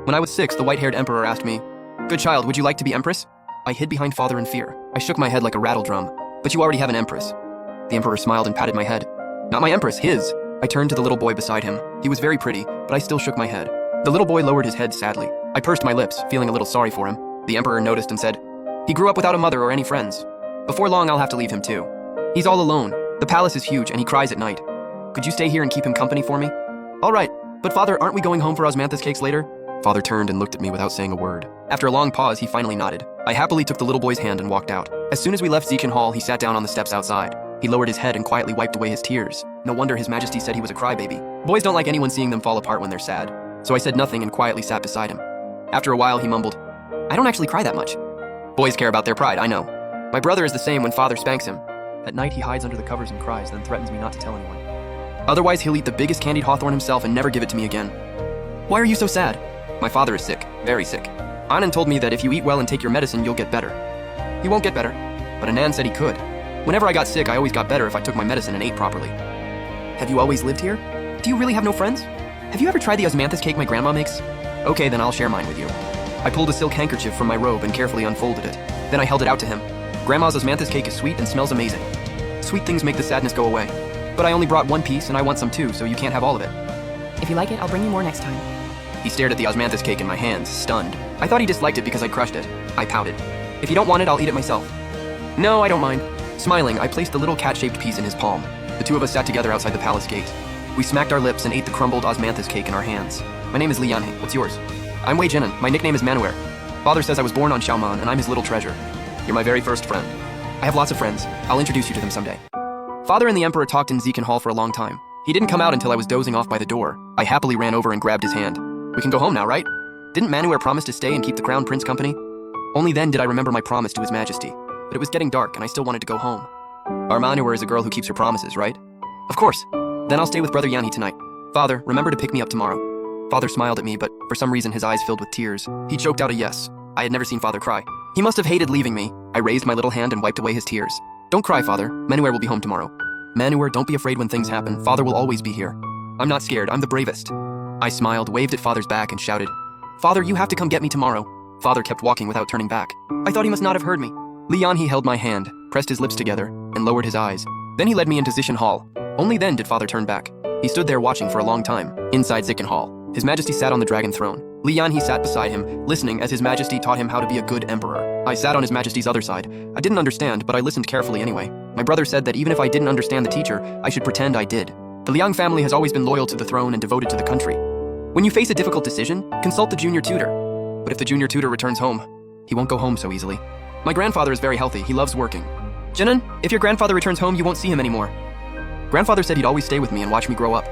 When I was 6, the white-haired emperor asked me, "Good child, would you like to be empress?" I hid behind father in fear. I shook my head like a rattle drum. "But you already have an empress." The emperor smiled and patted my head. "Not my empress, his." I turned to the little boy beside him. He was very pretty, but I still shook my head. The little boy lowered his head sadly. I pursed my lips, feeling a little sorry for him. The emperor noticed and said, "He grew up without a mother or any friends. Before long, I'll have to leave him too. He's all alone. The palace is huge and he cries at night. Could you stay here and keep him company for me?" "All right, but father, aren't we going home for osmanthus cakes later?" Father turned and looked at me without saying a word. After a long pause, he finally nodded. I happily took the little boy's hand and walked out. As soon as we left Zekin Hall, he sat down on the steps outside. He lowered his head and quietly wiped away his tears. No wonder His Majesty said he was a crybaby. Boys don't like anyone seeing them fall apart when they're sad. So I said nothing and quietly sat beside him. After a while, he mumbled, "I don't actually cry that much." Boys care about their pride, I know. My brother is the same when father spanks him. At night, he hides under the covers and cries, then threatens me not to tell anyone. Otherwise, he'll eat the biggest candied hawthorn himself and never give it to me again. "Why are you so sad?" "My father is sick, very sick. Anand told me that if you eat well and take your medicine, you'll get better." "He won't get better." But Anand said he could. Whenever I got sick, I always got better if I took my medicine and ate properly. "Have you always lived here? Do you really have no friends? Have you ever tried the osmanthus cake my grandma makes?" "Okay, then I'll share mine with you." I pulled a silk handkerchief from my robe and carefully unfolded it. Then I held it out to him. "Grandma's osmanthus cake is sweet and smells amazing. Sweet things make the sadness go away. But I only brought one piece and I want some too, so you can't have all of it." If you like it, I'll bring you more next time. He stared at the osmanthus cake in my hands, stunned. I thought he disliked it because I'd crushed it. I pouted. "If you don't want it, I'll eat it myself." "No, I don't mind." Smiling, I placed the little cat-shaped piece in his palm. The two of us sat together outside the palace gate. We smacked our lips and ate the crumbled osmanthus cake in our hands. "My name is Li Yanhei. What's yours?" "I'm Wei Jinan. My nickname is Manuer. Father says I was born on Xiaoman and I'm his little treasure. You're my very first friend. I have lots of friends. I'll introduce you to them someday." Father and the emperor talked in Zekin Hall for a long time. He didn't come out until I was dozing off by the door. I happily ran over and grabbed his hand. "We can go home now, right? Didn't Manuer promise to stay and keep the crown prince company?" Only then did I remember my promise to His Majesty. But it was getting dark and I still wanted to go home. Our Manuer is a girl who keeps her promises, right? "Of course. Then I'll stay with Brother Yanhei tonight. Father, remember to pick me up tomorrow." Father smiled at me, but for some reason his eyes filled with tears. He choked out a yes. I had never seen Father cry. He must have hated leaving me. I raised my little hand and wiped away his tears. "Don't cry, Father. Manuer will be home tomorrow." "Manuer, don't be afraid when things happen. Father will always be here." "I'm not scared. I'm the bravest." I smiled, waved at Father's back, and shouted, "Father, you have to come get me tomorrow." Father kept walking without turning back. I thought he must not have heard me. Li Yanhei held my hand, pressed his lips together, and lowered his eyes. Then he led me into Zekin Hall. Only then did Father turn back. He stood there watching for a long time, inside Zekin Hall. His Majesty sat on the dragon throne. Li Yanhei sat beside him, listening as His Majesty taught him how to be a good emperor. I sat on His Majesty's other side. I didn't understand, but I listened carefully anyway. My brother said that even if I didn't understand the teacher, I should pretend I did. The Liang family has always been loyal to the throne and devoted to the country. When you face a difficult decision, consult the junior tutor. But if the junior tutor returns home, he won't go home so easily. My grandfather is very healthy. He loves working. "Jinan, if your grandfather returns home, you won't see him anymore." Grandfather said he'd always stay with me and watch me grow up.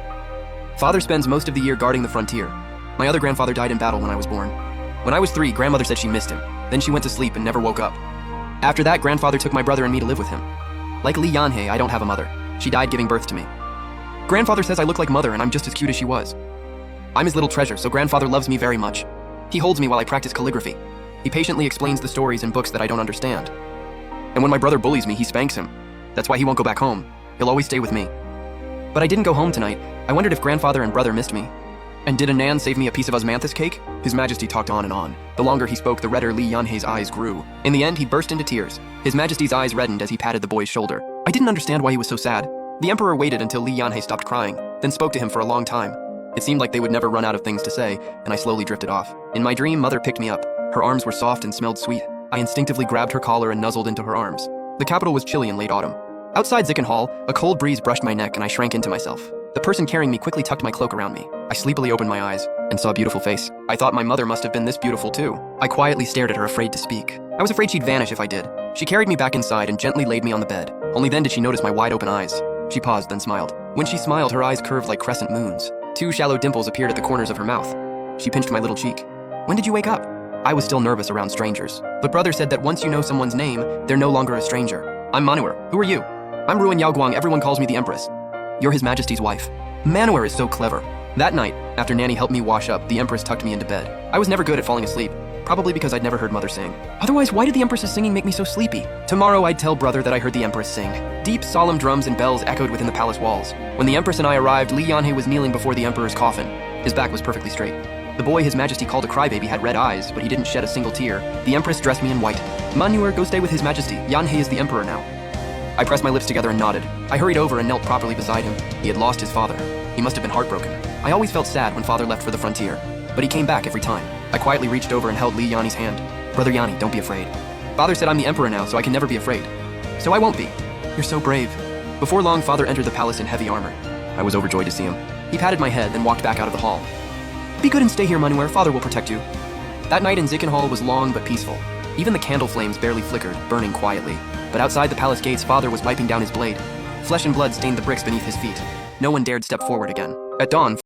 Father spends most of the year guarding the frontier. My other grandfather died in battle when I was born. When I was 3, grandmother said she missed him. Then she went to sleep and never woke up. After that, grandfather took my brother and me to live with him. Like Li Yanhei, I don't have a mother. She died giving birth to me. Grandfather says I look like mother and I'm just as cute as she was. I'm his little treasure, so grandfather loves me very much. He holds me while I practice calligraphy. He patiently explains the stories in books that I don't understand. And when my brother bullies me, he spanks him. That's why he won't go back home. He'll always stay with me. But I didn't go home tonight. I wondered if grandfather and brother missed me. And did Anand save me a piece of osmanthus cake? His Majesty talked on and on. The longer he spoke, the redder Li Yanhei's eyes grew. In the end, he burst into tears. His Majesty's eyes reddened as he patted the boy's shoulder. I didn't understand why he was so sad. The Emperor waited until Li Yanhei stopped crying, then spoke to him for a long time. It seemed like they would never run out of things to say, and I slowly drifted off. In my dream, Mother picked me up. Her arms were soft and smelled sweet. I instinctively grabbed her collar and nuzzled into her arms. The capital was chilly in late autumn. Outside Zekin Hall, a cold breeze brushed my neck and I shrank into myself. The person carrying me quickly tucked my cloak around me. I sleepily opened my eyes and saw a beautiful face. I thought my mother must have been this beautiful too. I quietly stared at her, afraid to speak. I was afraid she'd vanish if I did. She carried me back inside and gently laid me on the bed. Only then did she notice my wide open eyes. She paused, then smiled. When she smiled, her eyes curved like crescent moons. 2 shallow dimples appeared at the corners of her mouth. She pinched my little cheek. "When did you wake up?" I was still nervous around strangers. But brother said that once you know someone's name, they're no longer a stranger. "I'm Manuer. Who are you?" "I'm Ruan Yaoguang. Everyone calls me the Empress." "You're His Majesty's wife." Manuer is so clever. That night, after Nanny helped me wash up, the Empress tucked me into bed. I was never good at falling asleep, probably because I'd never heard Mother sing. Otherwise, why did the Empress's singing make me so sleepy? Tomorrow I'd tell brother that I heard the Empress sing. Deep, solemn drums and bells echoed within the palace walls. When the Empress and I arrived, Li Yanhei was kneeling before the Emperor's coffin. His back was perfectly straight. The boy His Majesty called a crybaby had red eyes, but he didn't shed a single tear. The Empress dressed me in white. Manure, go stay with His Majesty. Yanhei is the Emperor now. I pressed my lips together and nodded. I hurried over and knelt properly beside him. He had lost his father. He must have been heartbroken. I always felt sad when father left for the frontier, but he came back every time. I quietly reached over and held Li Yanni's hand. Brother Yanni, don't be afraid. Father said I'm the Emperor now, so I can never be afraid. So I won't be. You're so brave. Before long, father entered the palace in heavy armor. I was overjoyed to see him. He patted my head, then walked back out of the hall. Be good and stay here, Manure. Father will protect you. That night in Zickenhall was long but peaceful. Even the candle flames barely flickered, burning quietly. But outside the palace gates, father was wiping down his blade. Flesh and blood stained the bricks beneath his feet. No one dared step forward again. At dawn,